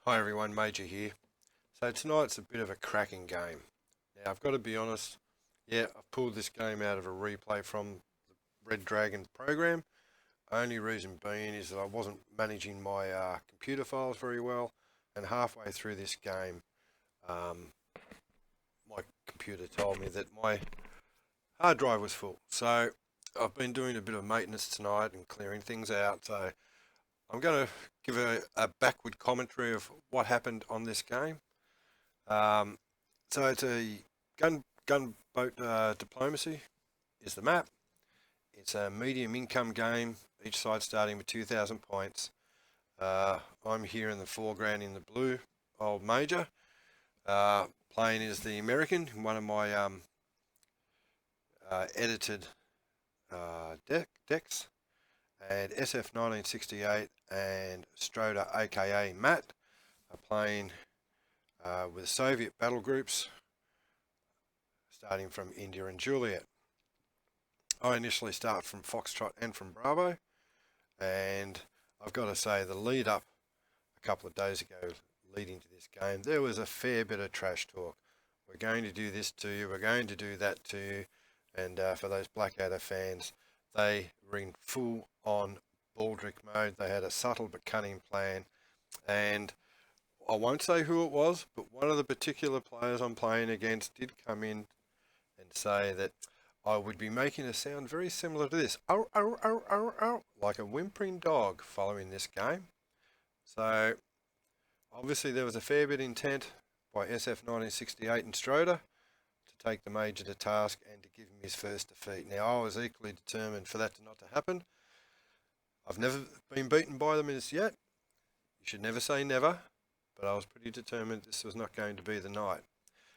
Hi everyone, Major here. So tonight's a bit of a cracking game. Now I've got to be honest, I've pulled this game out of a replay from the Red Dragon program. Only reason being is that I wasn't managing my computer files very well, and halfway through this game, my computer told me that my hard drive was full. So I've been doing a bit of maintenance tonight and clearing things out. So I'm going to give a backward commentary of what happened on this game. So it's a gunboat diplomacy is the map. It's a medium income game, each side starting with 2,000 points. I'm here in the foreground in the blue, old Major. Playing is the American, one of my edited decks. And SF1968 and Stroder, aka Matt, are playing with Soviet battle groups starting from India and Juliet. I initially start from Foxtrot and from Bravo, and I've got to say the lead up a couple of days ago leading to this game, there was a fair bit of trash talk. We're going to do this to you, we're going to do that to you, and for those Blackadder fans, they were in full on Baldrick mode. They had a subtle but cunning plan, and I won't say who it was, but one of the particular players I'm playing against did come in and say that I would be making a sound very similar to this, ow, ow, ow, ow, ow, like a whimpering dog following this game. So obviously there was a fair bit of intent by SF1968 and Stroder to take the Major to task and to give him his first defeat. Now I was equally determined for that not to happen. I've never been beaten by them as yet. You should never say never, but I was pretty determined this was not going to be the night.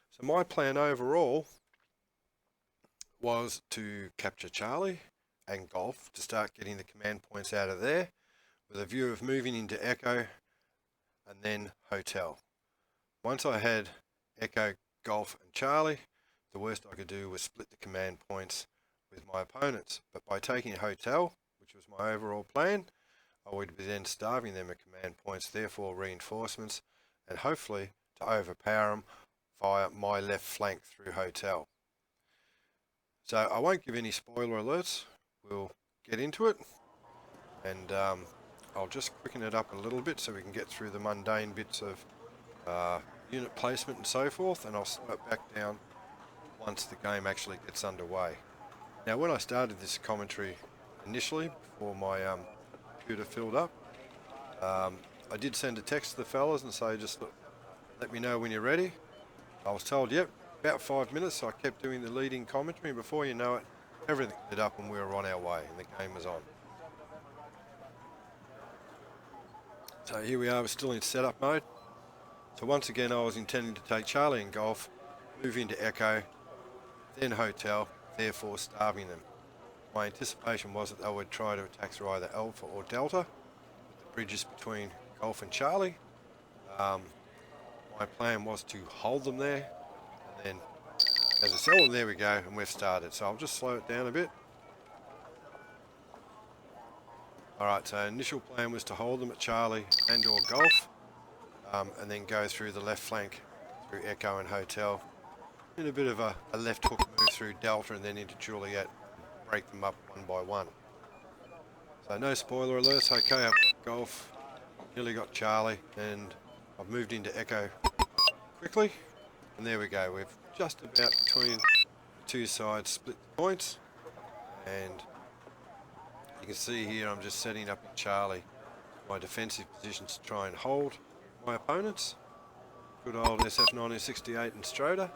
So my plan overall was to capture Charlie and Golf to start getting the command points out of there with a view of moving into Echo and then Hotel. Once I had Echo, Golf and Charlie, the worst I could do was split the command points with my opponents. But by taking Hotel, which was my overall plan, I would be then starving them of command points, therefore reinforcements, and hopefully to overpower them via my left flank through Hotel. So I won't give any spoiler alerts, we'll get into it, and I'll just quicken it up a little bit so we can get through the mundane bits of unit placement and so forth, and I'll slow it back down once the game actually gets underway. Now when I started this commentary initially, before my computer filled up, I did send a text to the fellas and say just let me know when you're ready. I was told yep, about 5 minutes, so I kept doing the leading commentary, and before you know it, everything lit up and we were on our way and the game was on. So here we are, we're still in setup mode. So once again I was intending to take Charlie and Golf, move into Echo, then Hotel, therefore starving them. My anticipation was that they would try to attack through either Alpha or Delta, with the bridges between Golf and Charlie. My plan was to hold them there, and then as I said, there we go, and we've started. So I'll just slow it down a bit. Alright, so initial plan was to hold them at Charlie and or Golf, and then go through the left flank through Echo and Hotel. In a bit of a left hook move through Delta and then into Juliet, break them up one by one. So no spoiler alerts. Okay, I've got Golf, nearly got Charlie, and I've moved into Echo quickly, and there we go. We've just about between two sides split the points, and you can see here I'm just setting up in Charlie my defensive positions to try and hold my opponents. Good old SF1968 and Stroder,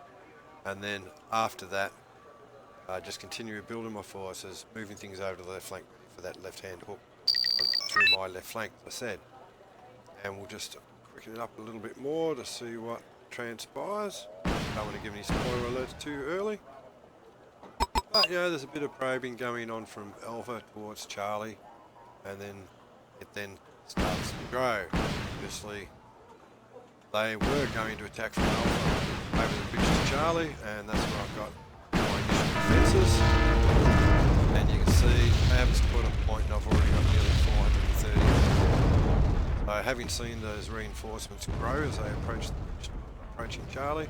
and then after that just continue building my forces, moving things over to the left flank for that left hand hook through my left flank, as I said. And we'll just quicken it up a little bit more to see what transpires. Don't want to give any spoiler alerts too early. But you know, there's a bit of probing going on from Alpha towards Charlie, and then it then starts to grow. Obviously, they were going to attack from Alpha over the bridge to Charlie, and that's where I've got my initial defences. And you can see I haven't scored a point, and I've already got nearly 430. So having seen those reinforcements grow as they approaching Charlie,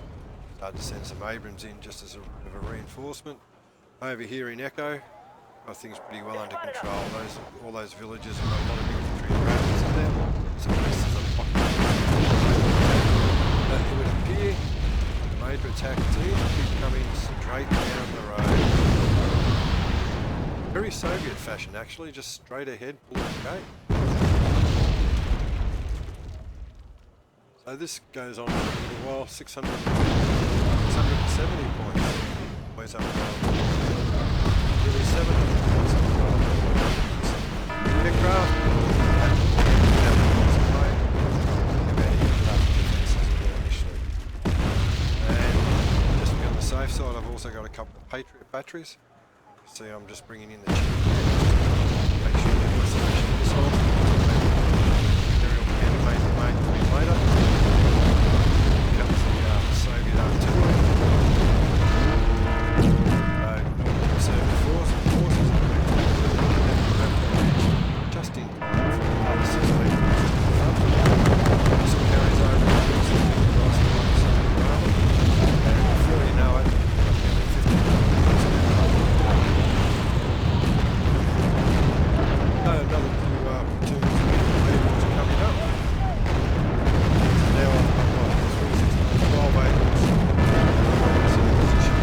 started to send some Abrams in just as a bit of a reinforcement. Over here in Echo, got things pretty well under control. All those villages have got a lot of infantry and rifles in there. So this is a it would appear the major attack seems to be coming straight down the road. Very Soviet fashion actually, just straight ahead, bullet gate. So this goes on for a little while, 670 points. Always up nearly 700 points up the aircraft. And just to be on the safe side, I've also got a couple of Patriot batteries. See, I'm just bringing in the chip. Make sure you've got sufficient missiles. Aerial campaign later. Comes the Soviet artillery. Conservative forces. Just in time for another 6 metres. Missile carries over across the one side of the island. And before you know it, nearly 50 another few platoons are coming up. Now I've got 12 Abrams in position.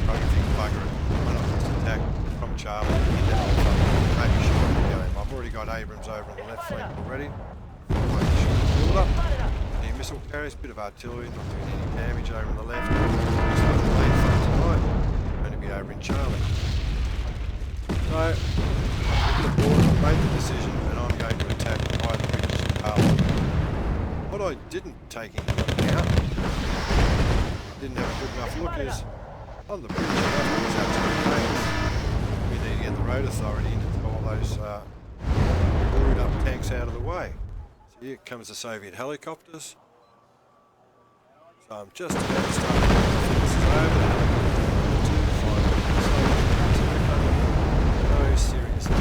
I can think bugger it. Why not just attack from Charlie into Alpha? Maybe shoot up the game. I've already got Abrams over on the left flank already. Build up. Any missile carriers, bit of artillery, not doing any damage over on the left. Looks like the main front tonight. Going to be over in Charlie. So, the board made the decision and I'm going to attack by the British Army. What I didn't take into account, didn't have a good enough look, is on the British Army was absolute chaos. We need to get the road authority in to throw all those glued up tanks out of the way. So here comes the Soviet helicopters. So I'm just about to start to this is over. Seriously.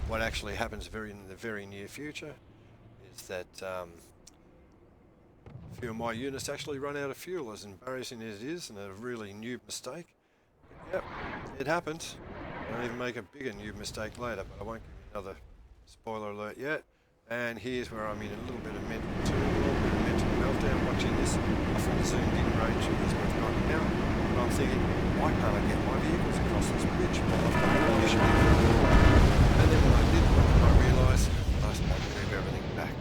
What actually happens in the very near future is that a few of my units actually run out of fuel, as embarrassing as it is, and a really noob mistake. Yep, it happens. I'll even make a bigger noob mistake later, but I won't give you another spoiler alert yet. And here's where I'm in a little bit of mental meltdown watching this. I fully zoomed in range as we've got now, and I'm thinking, why can't I get my vehicles across this bridge? Well, I've got an issue. And then when I did, I realised I was supposed to move everything back.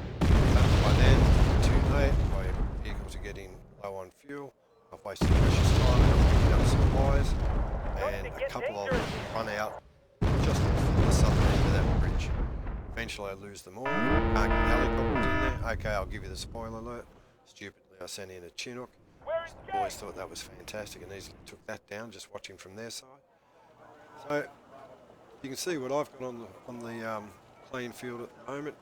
By then, too late, my vehicles are getting low on fuel, I've wasted precious time, I'm picking up supplies, and a couple of them run out just before the southern end of that bridge. Eventually I lose them all, can't get helicopters in there. Okay, I'll give you the spoiler alert. Stupidly I sent in a Chinook. The boys thought that was fantastic and easily took that down, just watching from their side. So, you can see what I've got on the playing field at the moment,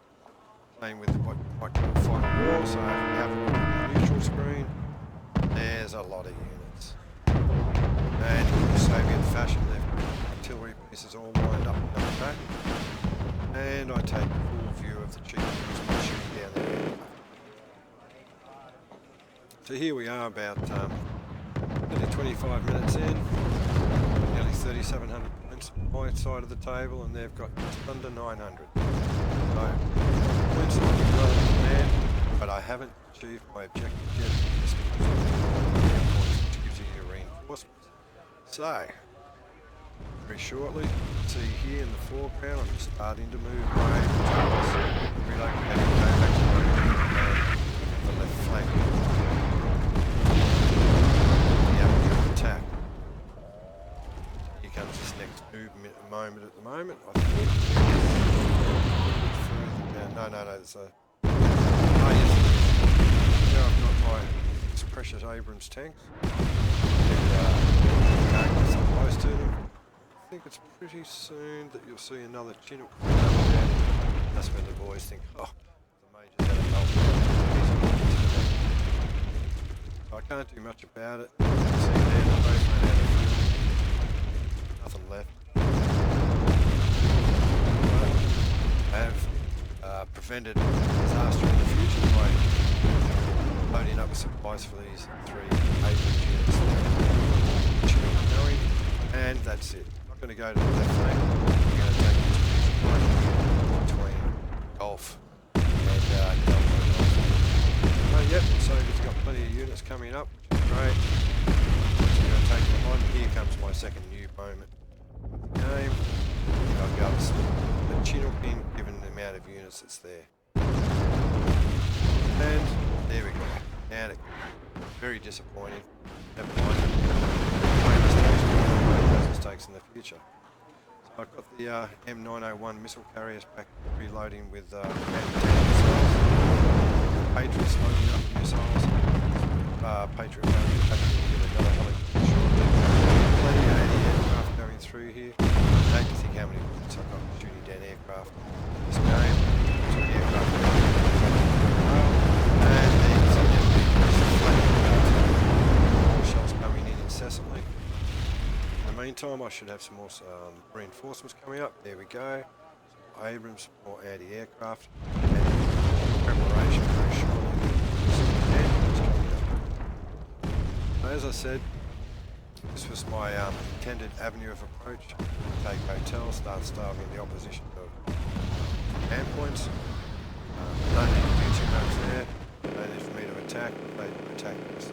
playing with what you might call final war. So we have a look at the neutral screen. There's a lot of units, and in the Soviet fashion, they've got artillery pieces all lined up in the back. And I take a full view of the chief who's shooting down there. So here we are about nearly 25 minutes in, nearly 3,700 points on my side of the table, and they've got just under 900. So, points are looking well in command, but I haven't achieved my objective yet. Just points, which gives you your reinforcements. So, very shortly, see here in the foreground, I'm just starting to move away towards relocating, going back to the left flank. Attack. Here comes this next movement at the moment. I think. No, it's a. Oh, yes. Now I've got my precious Abrams tanks. And close to them. I think it's pretty soon that you'll see another Chinook coming up there. That's when the boys think, oh, the major's had a help. I can't do much about it. See there, the boat ran out of fuel. Nothing left. But I have prevented disaster in the future by loading up supplies for these 3 Abrams units there. Going, and that's it. I'm not going to go to the left flank. I'm going to take it between Gulf and Delta. Yep, so it's got plenty of units coming up, which is great. So I'm going to take them on. Here comes my second new moment of the game. I've got the Chinook in, given the amount of units that's there. And there we go. Down it. Very disappointing. Never mind. Those mistakes in the future. So I've got the M901 missile carriers back reloading with missiles. Patriots loading up missiles. Patriot with another helicopter. Plenty of 80 aircraft going through here. I hate to think how many bullets I've got shooting down aircraft in this game. So the aircraft and these are more shells coming in incessantly. In the meantime, I should have some more reinforcements coming up. There we go. Some Abrams, more anti-aircraft. Preparation very shortly. As I said, this was my intended avenue of approach. Take hotels, start starving the opposition of camp points. Don't need to do too much there. No need for me to attack. They attack us.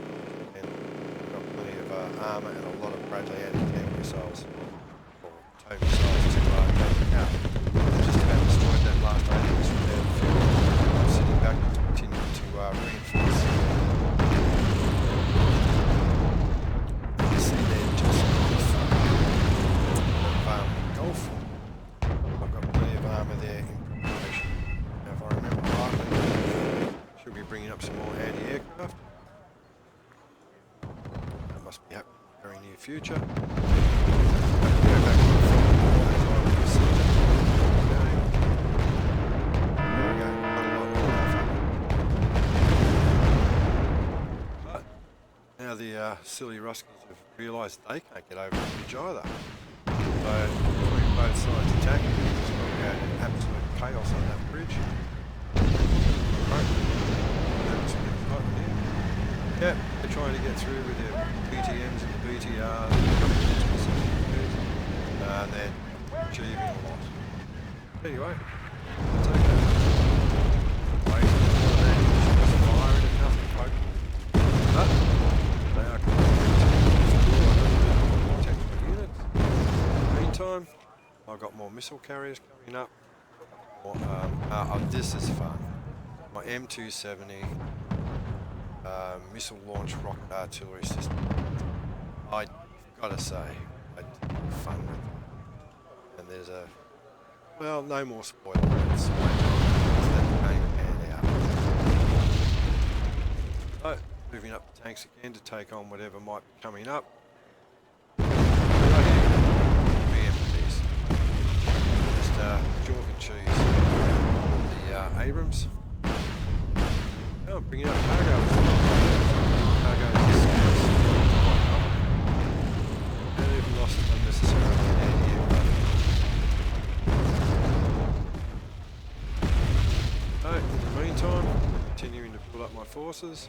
And we've got plenty of armour and a lot of Bradley anti-tank missiles, or tow missiles to take out. Just about destroyed that last Abrams from there. I'm sitting back to continue to reinforce. You see there just Gulf. I've got plenty of armour there in preparation. Now if I remember rightly, should be bringing up some more anti-aircraft. That must be happening in the very near future. Now the silly Ruskies have realised they can't get over the bridge either. So between both sides attacking, it's going to go to absolute chaos on that bridge. Yep, they're trying to get through with their BTMs and the BTRs and they're achieving a lot. Anyway, that's okay. Firing at nothing, folks. But they are protect my units. In the meantime, I've got more missile carriers coming up. This is fun. My M270 missile launch rocket artillery system. I gotta say, I had fun with it. And there's well, no more spoilers. Let's let the game pan out. So, moving up the tanks again to take on whatever might be coming up. BMPs. Just chalk and cheese. The Abrams. Oh, bringing up cargo. Cargo is and they've lost unnecessarily an anti-aircraft. So, in the meantime, continuing to build up my forces.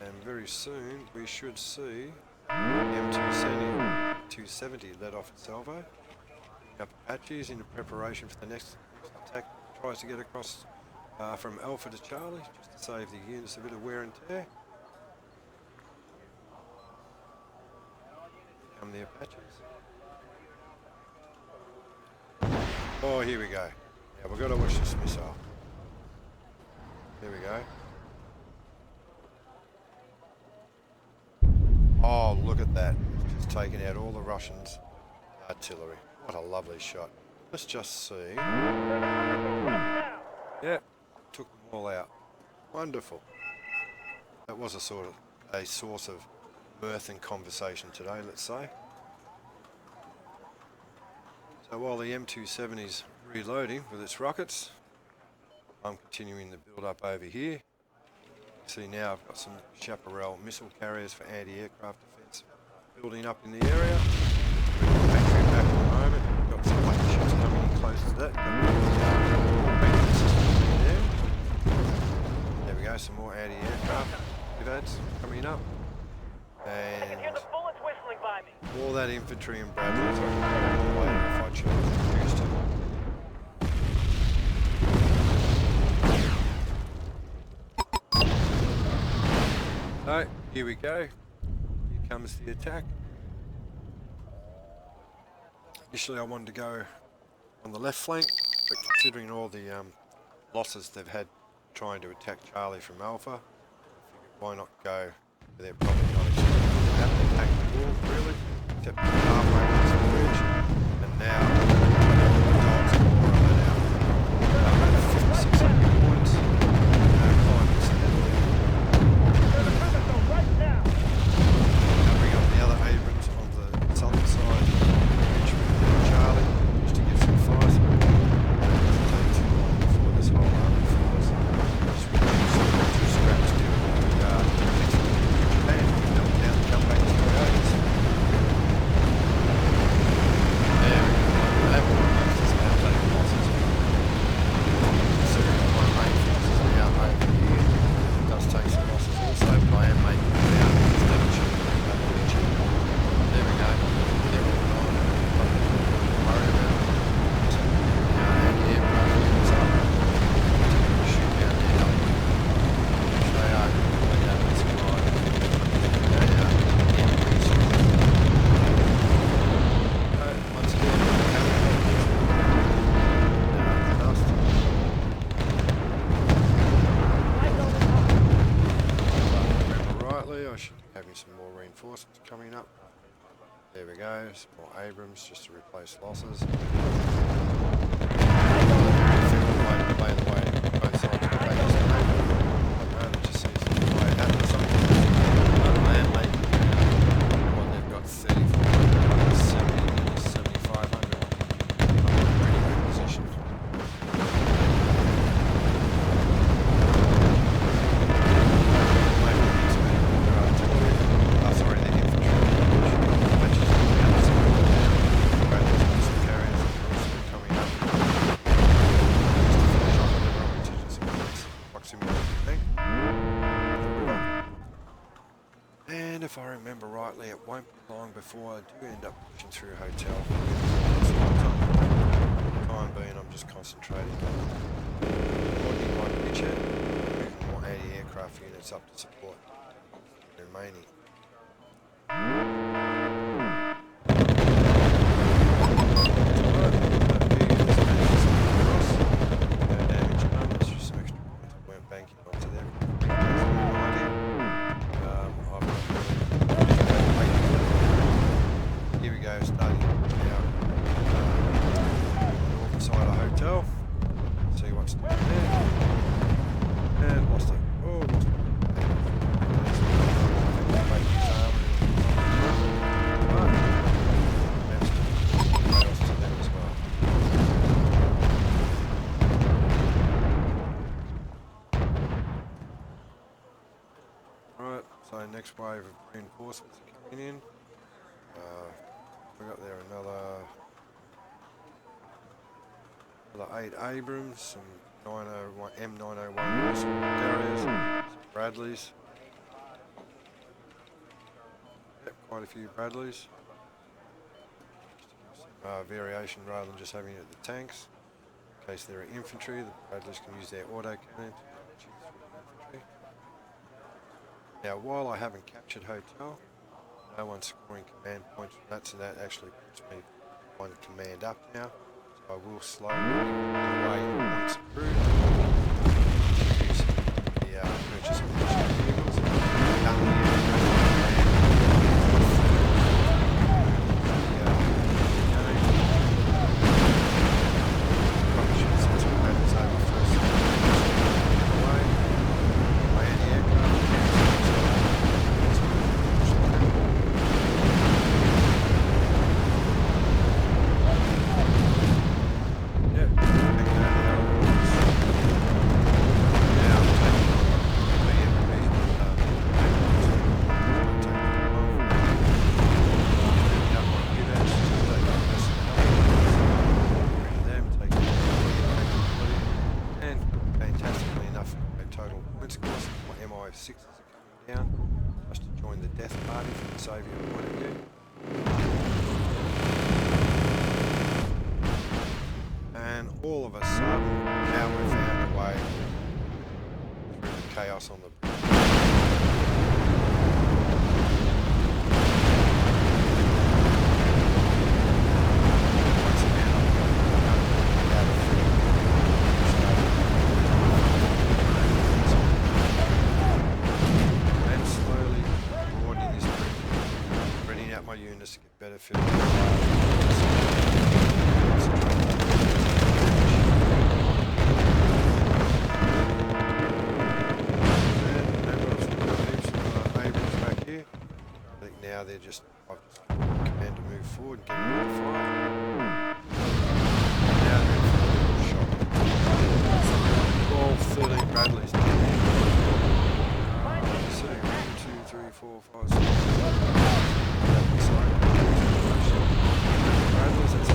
And very soon we should see M270 let off a salvo. Up Apaches into preparation for the next attack. Tries to get across from Alpha to Charlie, just to save the units a bit of wear and tear. Here come the Apaches. Oh, here we go. Yeah, we've got to watch this missile. Here we go. Oh, look at that. It's just taken out all the Russians' artillery. What a lovely shot. Let's just see. Yeah, took them all out. Wonderful. That was a source of mirth and conversation today, let's say. So while the M270's reloading with its rockets, I'm continuing the build up over here. See now I've got some Chaparral missile carriers for anti-aircraft defence building up in the area. Factory back at the moment. Got some black ships coming in close to that. There we go, some more anti-aircraft ads coming up. And I can hear the bullets whistling by me. All that infantry and Bradleys I can put away if I choose to. So, here we go. Here comes the attack. Initially I wanted to go on the left flank, but considering all the losses they've had trying to attack Charlie from Alpha, I figured why not go where they're probably not expecting to have to attack the wall, really, except halfway across the bridge. And now, the dogs are more on that out. 5,600 points. Climb this ahead. Bring up the other Abrams on the southern side of the bridge with Charlie, just to get some fire. It doesn't take too long before this whole army falls. Just two scraps to Japan, come down and come back to the roads. There we go. That one is now taking losses. Considering my main forces are out over here, it does take some losses also, but I am making it down. There we go. They're all gone. Nothing to worry about. So now anti-aircraft units up. Shoot down there. Which they are. They are misguided. They are enemies. Once again, dust. If I remember rightly, I should be having some more reinforcements coming up. There we go, some more Abrams just to replace losses. Play the way both sides will play this game. It just seems to be the way it happens. Land mate, they've got 3,400, 7,500. Pretty good position. And if I remember rightly, it won't be long before I do end up pushing through a hotel. For the time being, I'm just concentrating on broadening my beachhead, moving more anti-aircraft units up to support the remaining. Next wave of reinforcements are coming in. We got there another 8 Abrams, some 901 M901 missile carriers, some Bradleys. quite a few Bradleys. Variation rather than just having it at the tanks. In case there are infantry, the Bradleys can use their auto cannon to shoot through the infantry. Now, while I haven't captured hotel, no one's scoring command points from that, so that actually puts me one command up now. So I will slowly away points through. Use the purchase of military vehicles. All of a sudden, now we've found a way through the chaos on the and slowly broadening this group, spreading out my units to get better field. Now they're just, I've just command to move forward and get them to fire. Now they're shot. 12, 13 Bradleys. Let's see, 1, 2, 3, 4, 5, 6. Bradleys, that's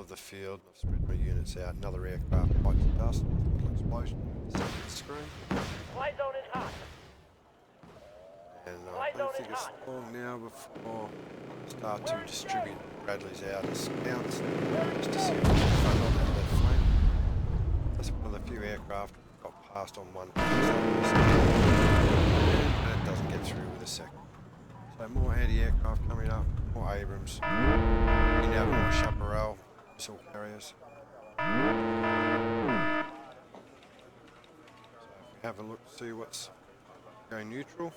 of the field. I've spread my units out. Another aircraft bites the dust. Little explosion. Second screen. Flight zone is hot. And I don't think it's long now before I start to distribute Bradleys out as scouts, just to see what's in front on that left flank. That's one of the few aircraft that got passed on one and it doesn't get through with a second. So more anti-aircraft coming up, more Abrams, bringing out more Chaparral missile carriers. So if we have a look, see what's going neutral.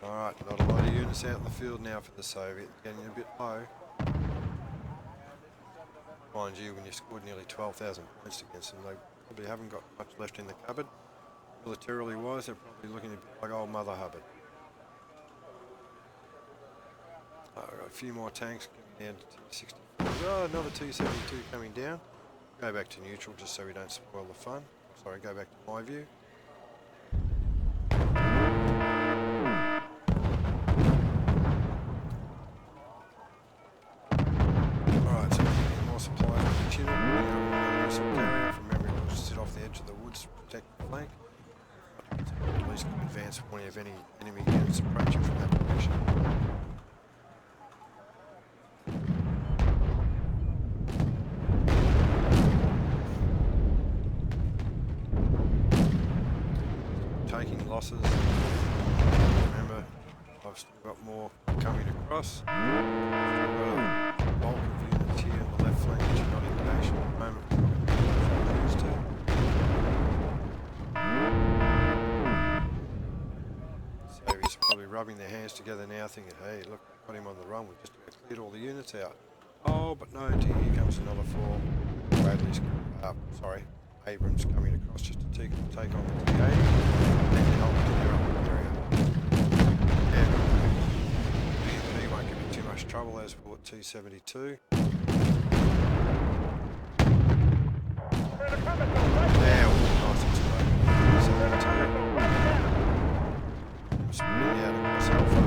Alright, not a lot of units out in the field now for the Soviet, getting a bit low. Mind you, when you scored nearly 12,000 points against them, they probably haven't got much left in the cupboard. Militarily wise, they're probably looking a bit like old Mother Hubbard. I've got a few more tanks coming down to T-64. Oh, another T-72 coming down. Go back to neutral just so we don't spoil the fun. Sorry, go back to my view. Alright, so we're getting more supplies from the Chinook. Missile carrier from memory will just sit off the edge of the woods to protect the flank. At least advance warning of any enemy units approaching from that direction. losses. Remember, I've still got more coming across. I've got a bulk of units here on the left flank which are not engaged at the moment. Used to. So he's probably rubbing their hands together now thinking, hey, look, we've got him on the run, we've just cleared all the units out. Oh, but no, here comes another 4. Bradley's, Abrams coming across just to take on the T80 and to help clear up the area. Yeah, B won't give me too much trouble as for T72. There, nice and slow. T72. Spinning out across Alpha.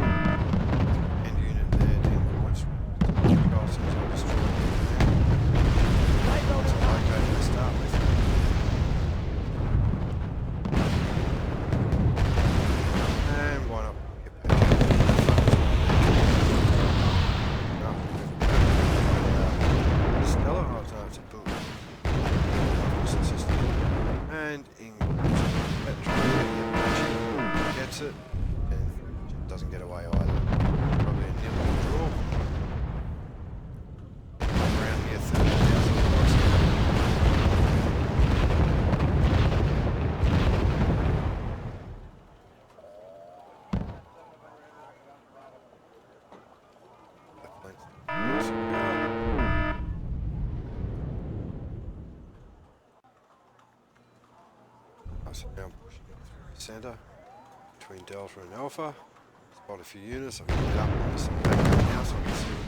End unit there, down the woods. Crossings are destroyed. Lots of located to start with. And why not get back Stella? Oh, no, it's a bull. System. And in gets it, and doesn't get away either. Probably a nil draw. Around here, 30,000 bucks. So now I'm pushing it through the centre between Delta and Alpha. Spot a few units. I'm going to get up on this and back up now so I can see what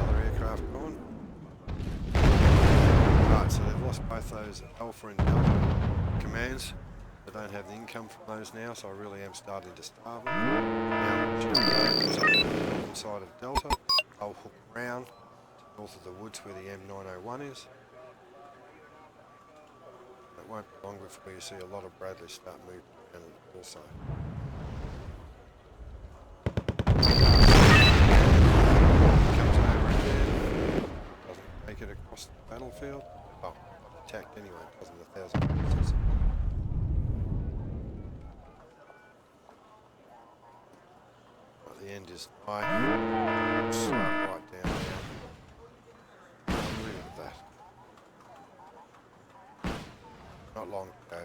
another aircraft gone. Right, so they've lost both those Alpha and Delta commands. I don't have the income from those now, so I really am starting to starve them. Now I'm pushing up the northern side of Delta. I'll hook around to north of the woods where the M901 is. It won't be long before you see a lot of Bradley start moving around also. Comes over again, doesn't make it across the battlefield. Well, attacked anyway, doesn't 1,000 pieces. The end is high. Slow right down now. I'll leave it at that. Not long to go.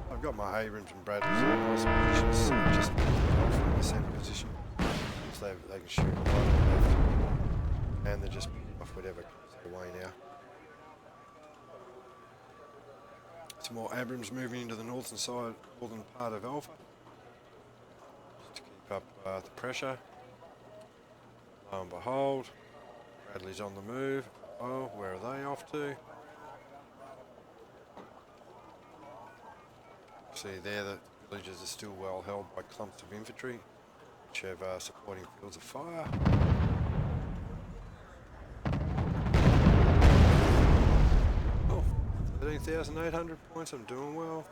I've got my Abrams and Bradleys in nice positions, just from the centre position, so they can shoot right and left, and they're just picking off whatever comes their way now. Some more Abrams moving into the northern part of Alpha, just to keep up the pressure. Lo and behold, Bradley's on the move. Oh, where are they off to? See there, the villages are still well held by clumps of infantry, which have supporting fields of fire. Oh, 13,800 points, I'm doing well.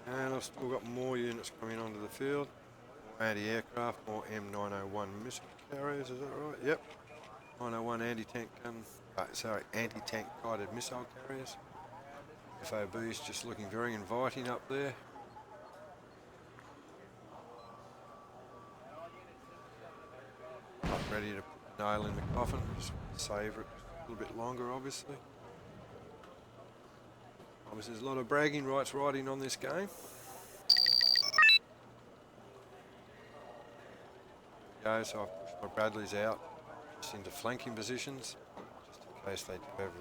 And I've still got more units coming onto the field. More anti-aircraft, more M901 missile carriers, is that right? Yep. 901 anti-tank anti-tank guided missile carriers. FOB is just looking very inviting up there. Not ready to put the nail in the coffin, just savour it a little bit longer obviously. Obviously there's a lot of bragging rights riding on this game. There we go, so I've pushed my Bradleys out just into flanking positions, just in case they do have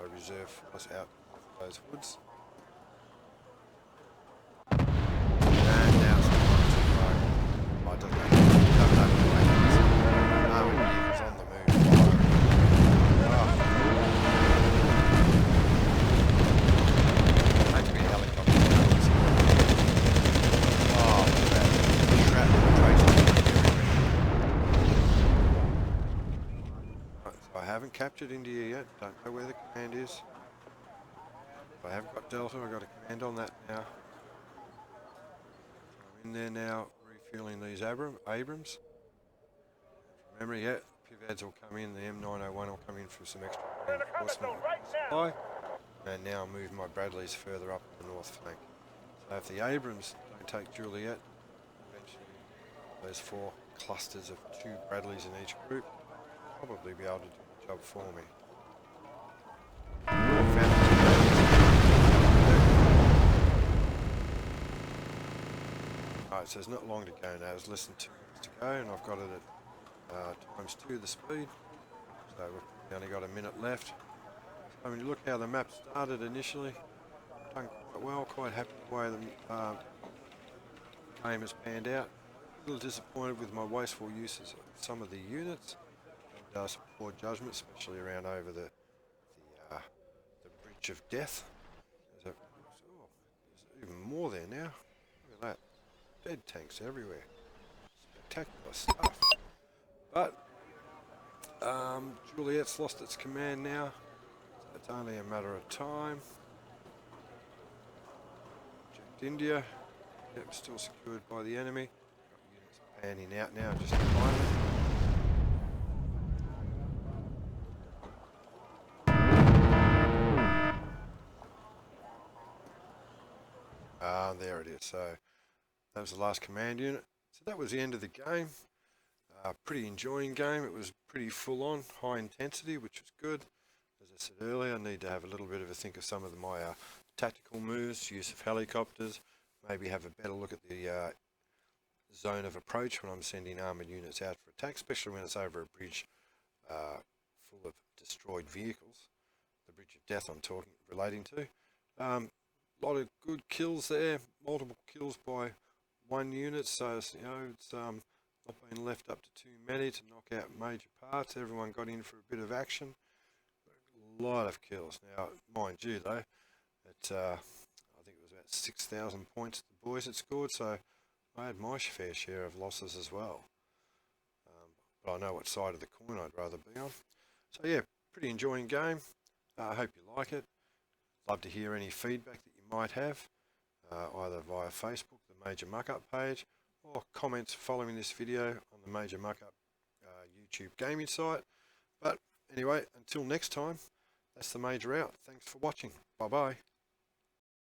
a reserve force out of those woods. And now it's I don't know. He's on the move. Had to be a helicopter. Oh, trap traces. captured India yet. Don't know where the command is. I have got Delta. I've got a command on that now. So I'm in there now, refueling these Abrams. Remember, yeah, PIVADs will come in. The M901 will come in for some extra reinforcement supply. And now move my Bradleys further up the north flank. So if the Abrams don't take Juliet, eventually those 4 clusters of 2 Bradleys in each group will probably be able to do the job for me. Alright, so there's not long to go now. There's less than 2 minutes to go, and I've got it at ×2 the speed. So we've only got a minute left. So when you look how the map started initially, done quite well, quite happy with the way the game has panned out. A little disappointed with my wasteful uses of some of the units and some poor judgment, especially around over the Bridge of Death. There's even more there now. Look at that. Dead tanks everywhere. Spectacular stuff. But Juliet's lost its command now, so it's only a matter of time. Checked India. Yep, still secured by the enemy. Got units panning out now just behind it. There it is. So that was the last command unit. So that was the end of the game. Pretty enjoying game. It was pretty full on, high intensity, which was good. As I said earlier, I need to have a little bit of a think of some of my tactical moves, use of helicopters, maybe have a better look at the zone of approach when I'm sending armoured units out for attack, especially when it's over a bridge full of destroyed vehicles. The Bridge of Death I'm relating to. Lot of good kills there, multiple kills by 1 unit, so it's not been left up to too many to knock out major parts. Everyone got in for a bit of action. A lot of kills. Now, mind you though, I think it was about 6,000 points the boys had scored, so I had my fair share of losses as well. But I know what side of the coin I'd rather be on. So yeah, pretty enjoying game. I hope you like it. Love to hear any feedback that you might have, either via Facebook, the Major Muck-Up page, or comments following this video on the Major Muck-Up YouTube gaming site. But anyway, until next time, that's the Major out. Thanks for watching. Bye bye.